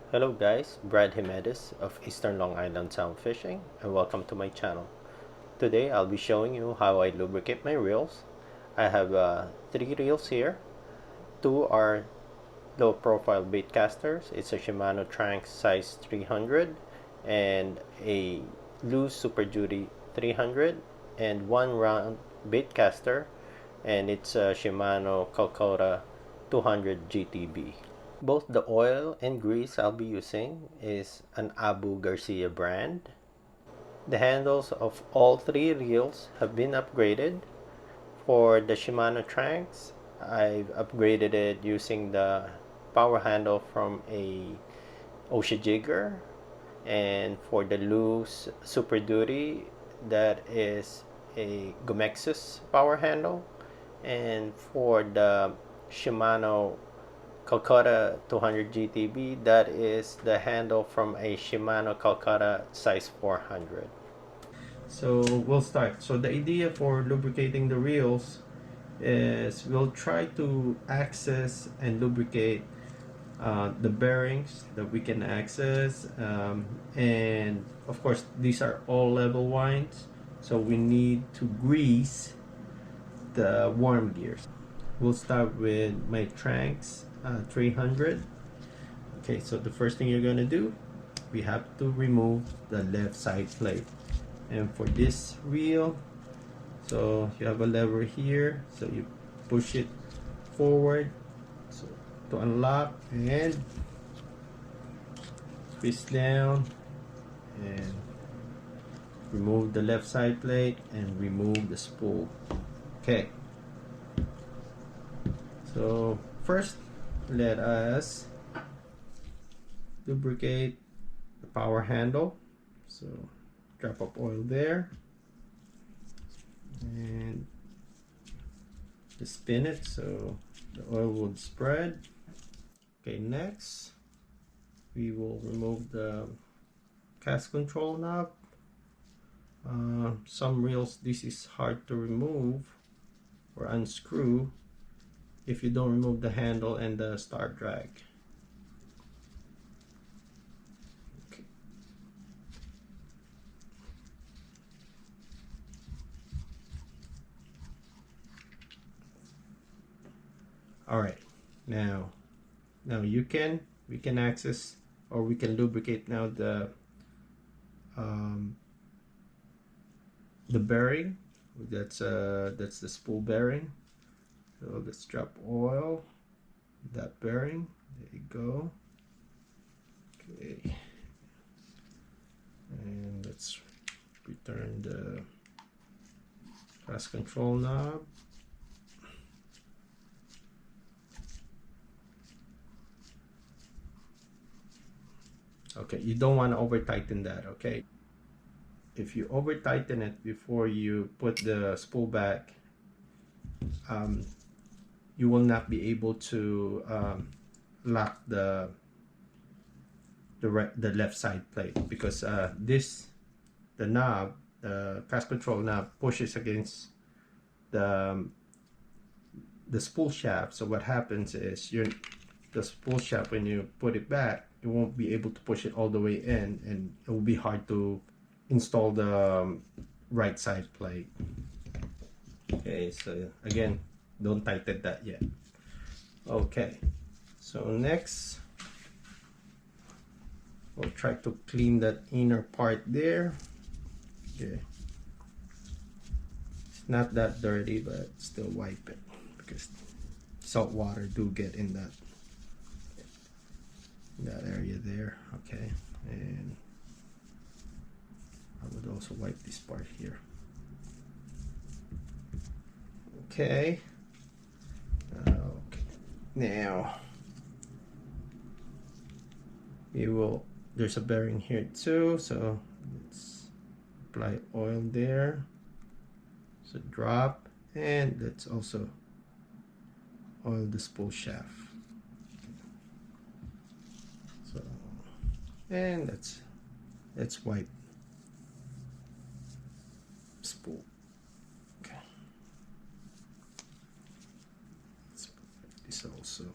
Hello guys, Brad Jimenez of Eastern Long Island Sound Fishing, and welcome to my channel. Today I'll be showing you how I lubricate my reels. I have 3 reels here. 2 are low profile baitcasters. It's a Shimano Tranx size 300 and a Lews Super Duty 300, and 1 round baitcaster, and it's a Shimano Calcutta 200 GTB. Both the oil and grease I'll be using is an Abu Garcia brand. The handles of all 3 reels have been upgraded. For the Shimano Tranx, I've upgraded it using the power handle from a Osha jigger, and for the Lews Super Duty, that is a Gomexus power handle, and for the Shimano Calcutta 200 GTB, that is the handle from a Shimano Calcutta size 400. So we'll start. So the idea for lubricating the reels is we'll try to access and lubricate the bearings that we can access, and of course these are all level winds, so we need to grease the worm gears. We'll start with my Tranx 300. Okay, so the first thing you're gonna do, we have to remove the left side plate. And for this reel, so you have a lever here, so you push it forward so to unlock, and twist down and remove the left side plate and remove the spool. Okay, so first let us lubricate the power handle. So drop up oil there and just spin it so the oil will spread. Okay, next we will remove the cast control knob. Some reels this is hard to remove or unscrew if you don't remove the handle and the star drag. Okay. All right, now we can access, or we can lubricate now the bearing. That's the spool bearing. So let's drop oil, that bearing, there you go. Okay, and let's return the cast control knob. Okay, you don't want to over tighten that. Okay, if you over tighten it before you put the spool back, you will not be able to lock the left side plate, because the knob, the cast control knob, pushes against the spool shaft. So what happens is the spool shaft, when you put it back, you won't be able to push it all the way in, and it will be hard to install the right side plate. Okay, so again, don't tighten that yet. Okay, so next we'll try to clean that inner part there. Okay, it's not that dirty, but still wipe it, because salt water do get in that area there. Okay, and I would also wipe this part here. Okay, now we will, there's a bearing here too, so let's apply oil there. So drop, and let's also oil the spool shaft. So, and let's wipe spool. Okay, let's put this also.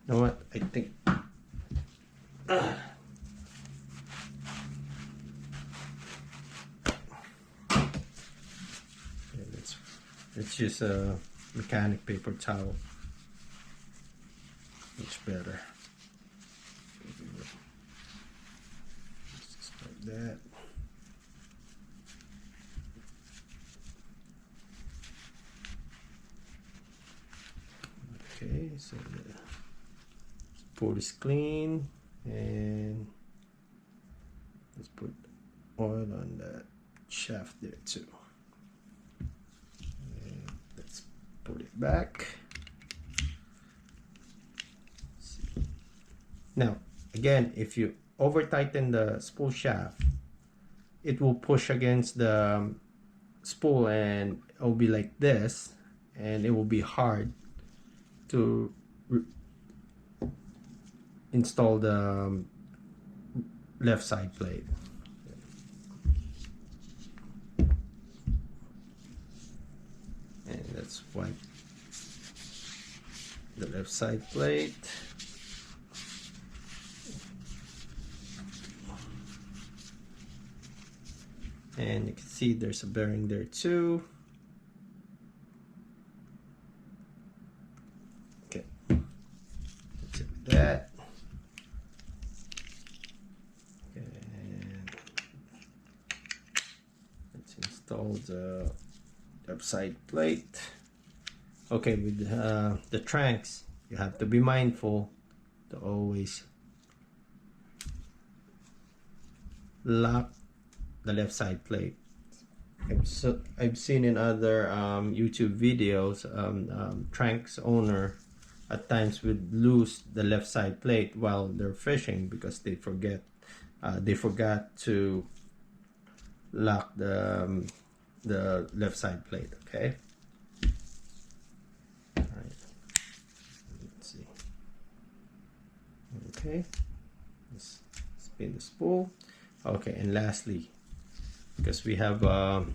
You know what? I think let's use a mechanic paper towel. Much better. Just like that. Okay, so the spool is clean, and let's put oil on that shaft there too. And let's put it back. Now, again, if you over tighten the spool shaft, it will push against the spool and it will be like this, and it will be hard to install the left side plate. And let's wipe the left side plate. And you can see there's a bearing there too. Okay, that's it, that. And let's install the left side plate. Okay, with the Tranx, you have to be mindful to always lock the left side plate. I've seen in other YouTube videos, Tranx owner at times would lose the left side plate while they're fishing because they forgot to lock the left side plate. Okay. All right. Let's see. Okay. Let's spin the spool. Okay, and lastly, because we have a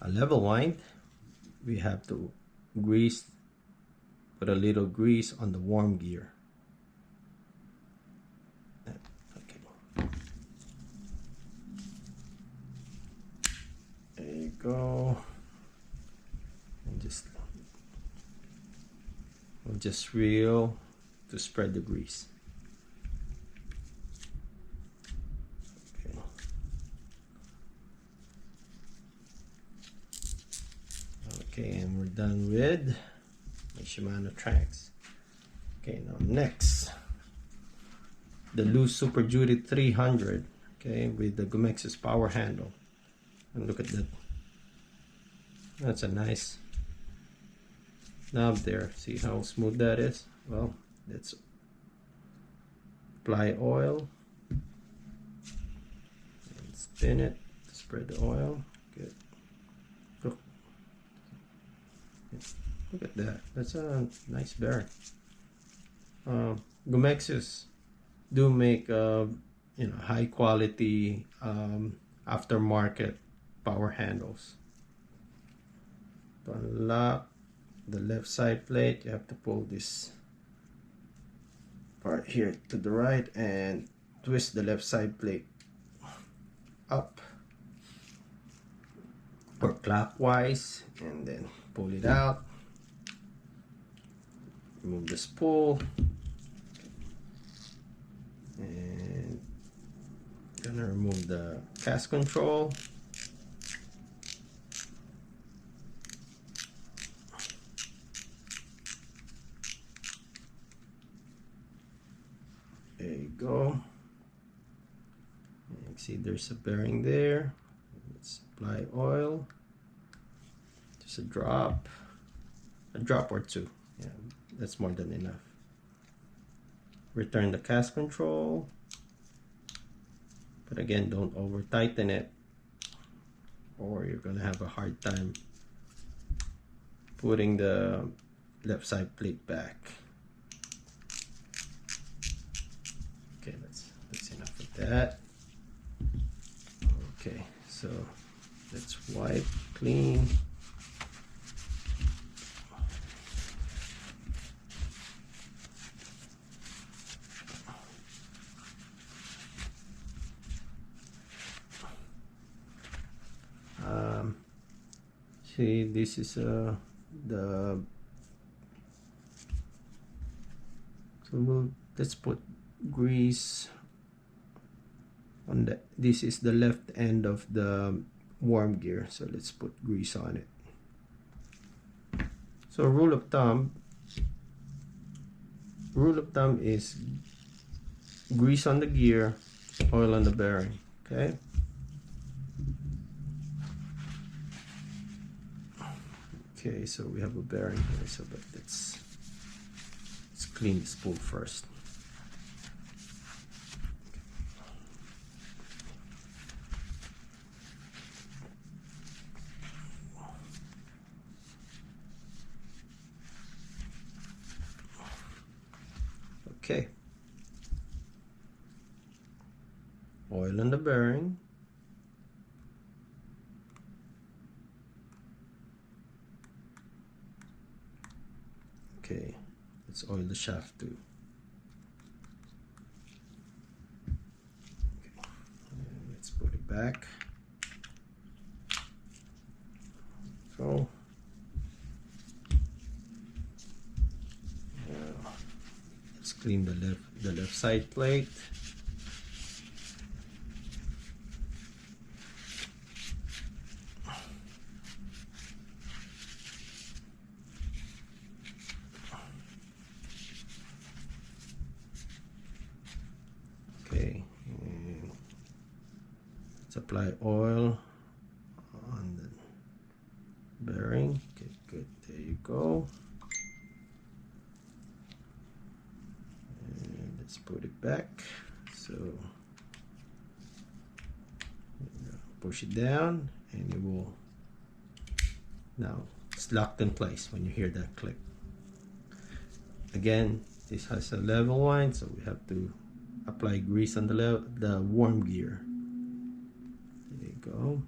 level wind, we have to put a little grease on the worm gear. Okay. There you go. And we'll just reel to spread the grease. Okay, and we're done with my Shimano Tranx. Okay, now next, the Lews Super Duty 300. Okay, with the Gomexus power handle. And look at that. That's a nice knob there. See how smooth that is? Well, let's apply oil and spin it to spread the oil. Good. Look at that. That's a nice bearing. Gomexus do make high quality aftermarket power handles. To unlock the left side plate, you have to pull this part here to the right and twist the left side plate up or clockwise, and then pull it out. Remove the spool, and gonna remove the cast control. There you go. You can see there's a bearing there. Let's apply oil. Just a drop or two. Yeah, that's more than enough. Return the cast control, but again, don't over tighten it or you're gonna have a hard time putting the left side plate back. Okay, that's enough of that. Okay, so let's wipe clean. See, this is the let's put grease on the, this is the left end of the worm gear, so let's put grease on it. So rule of thumb is grease on the gear, oil on the bearing. Okay, okay, so we have a bearing here, so but let's clean the spool first. Okay, oil on the bearing. Okay, let's oil the shaft too. Okay. Let's put it back. So let's clean the left side plate. Okay, and let's apply oil on the bearing. Okay, good, there you go. And let's put it back. So push it down and it will, now it's locked in place when you hear that click. Again, this has a level line, so we have to apply grease on the worm gear. There you go.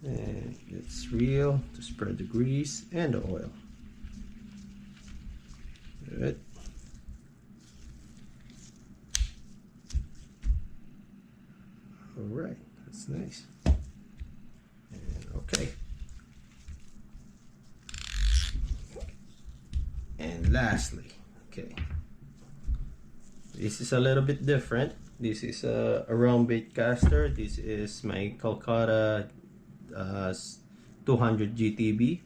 And let's reel to spread the grease and the oil. Good. All right, that's nice. And okay. And lastly, okay, this is a little bit different. This is a round bait caster. This is my Calcutta 200 GTB.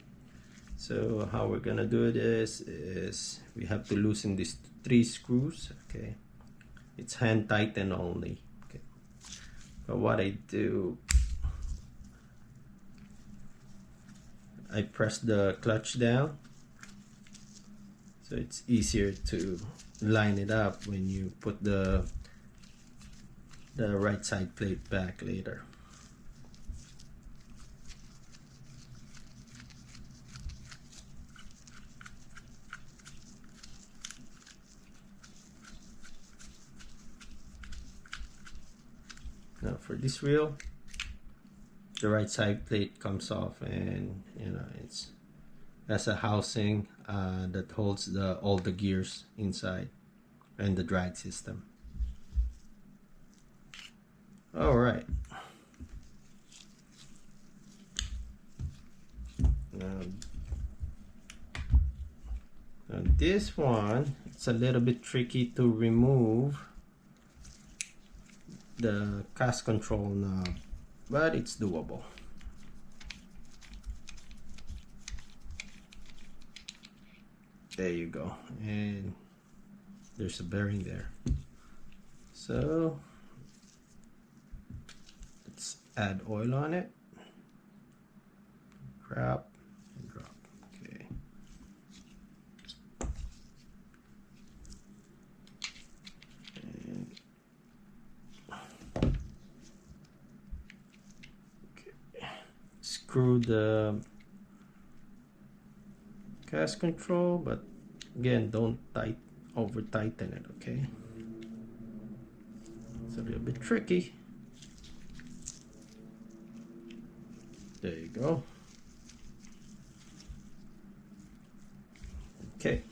So how we're gonna do this is we have to loosen these 3 screws. Okay, it's hand tighten only. Okay, but what I do, I press the clutch down, so it's easier to line it up when you put the right side plate back later. Now for this reel, the right side plate comes off, and you know that's a housing that holds all the gears inside and the drag system. All right. Now this one, it's a little bit tricky to remove the cast control knob, but it's doable. There you go, and there's a bearing there. So let's add oil on it. Grab and drop. Okay. And okay. Screw the cast control, but again, don't over tighten it. Okay, it's a little bit tricky. There you go. Okay,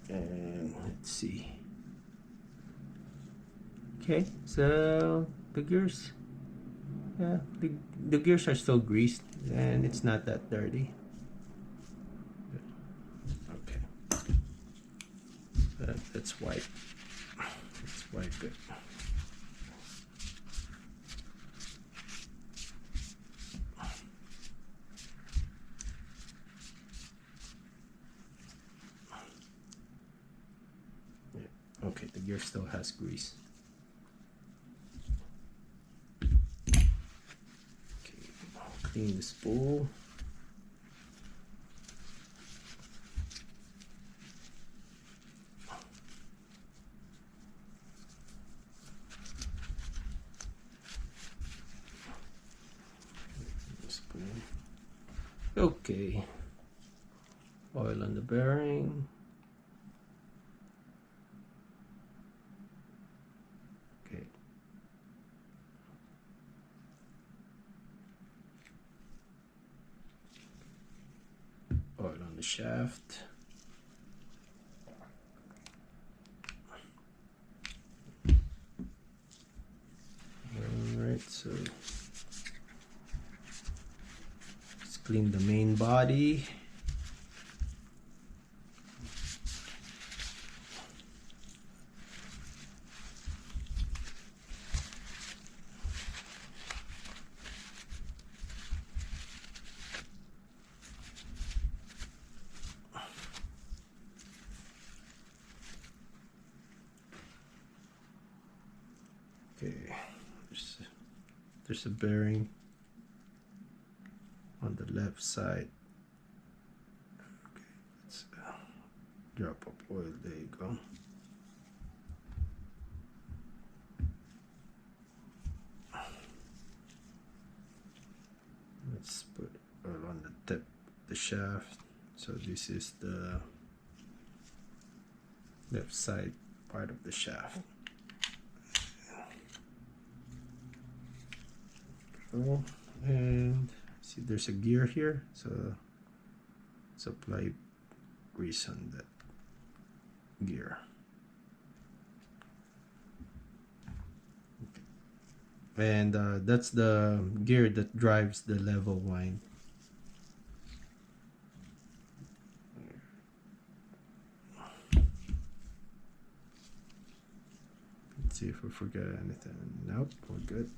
and let's see. Okay, so the gears Yeah, the gears are still greased and it's not that dirty. Okay, let's wipe. Let's wipe it. Okay, the gear still has grease. Okay, clean the spool. Okay, oil on the bearing. Okay. Oil on the shaft. Alright, so let's clean the main body. Okay, there's a bearing on the left side. Okay, let's drop of oil. There you go. Let's put oil on the tip of the shaft. So this is the left side part of the shaft. And see there's a gear here, so let's apply grease on that gear. And that's the gear that drives the level wind. Let's see if we forget anything. Nope, we're good.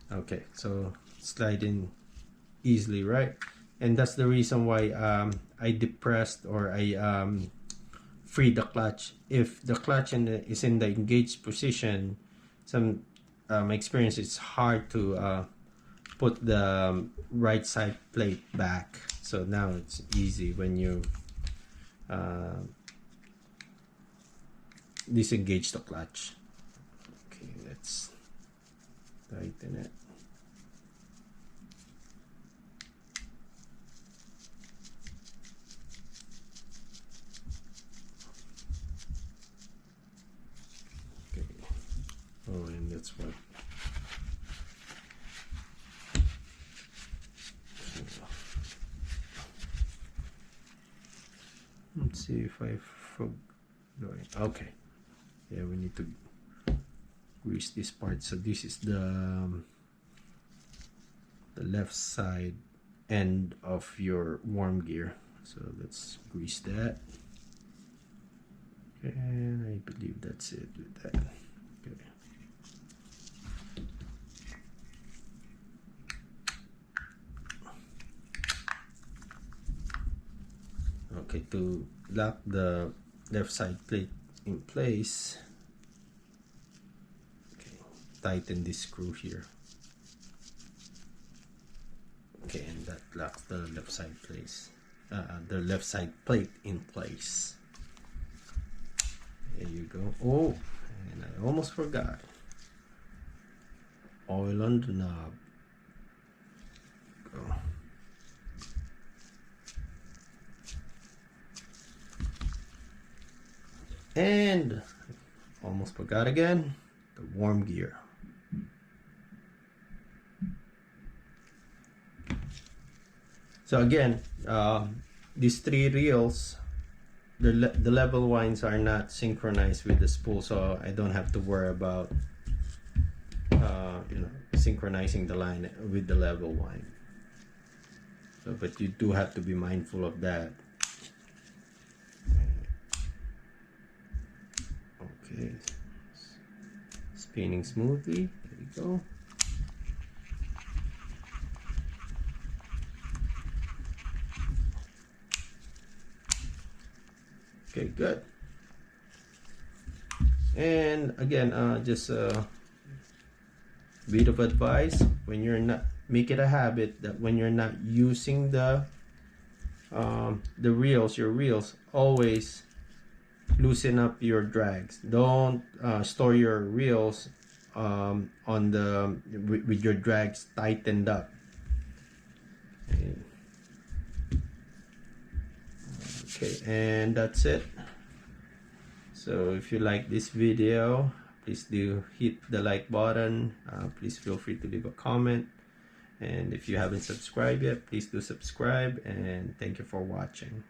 Okay, so slide in easily, right? And that's the reason why I depressed or I free the clutch. If the clutch is in the engaged position, some experience, it's hard to put the right side plate back. So now it's easy when you disengage the clutch. Okay, let's tighten it. Okay. Oh, and that's what. Let's see if I forgot. Okay. Yeah, we need to grease this part. So this is the left side end of your worm gear. So let's grease that. And I believe that's it with that. Okay. Okay, to lock the left side plate in place, okay, tighten this screw here. Okay, and that locks the left side plate in place. There you go. Oh, and I almost forgot. Oil on the knob. Go. And almost forgot again, the worm gear. So again, these 3 reels the level winds are not synchronized with the spool, so I don't have to worry about you know, synchronizing the line with the level wind. So, but you do have to be mindful of that. Okay, spinning smoothly. There we go. Okay, good. And again, just a bit of advice: when you're not, make it a habit that when you're not using the reels, your reels, always loosen up your drags. Don't store your reels on the with your drags tightened up. Okay, and that's it. So if you like this video, please do hit the like button. Please feel free to leave a comment, and if you haven't subscribed yet, please do subscribe, and thank you for watching.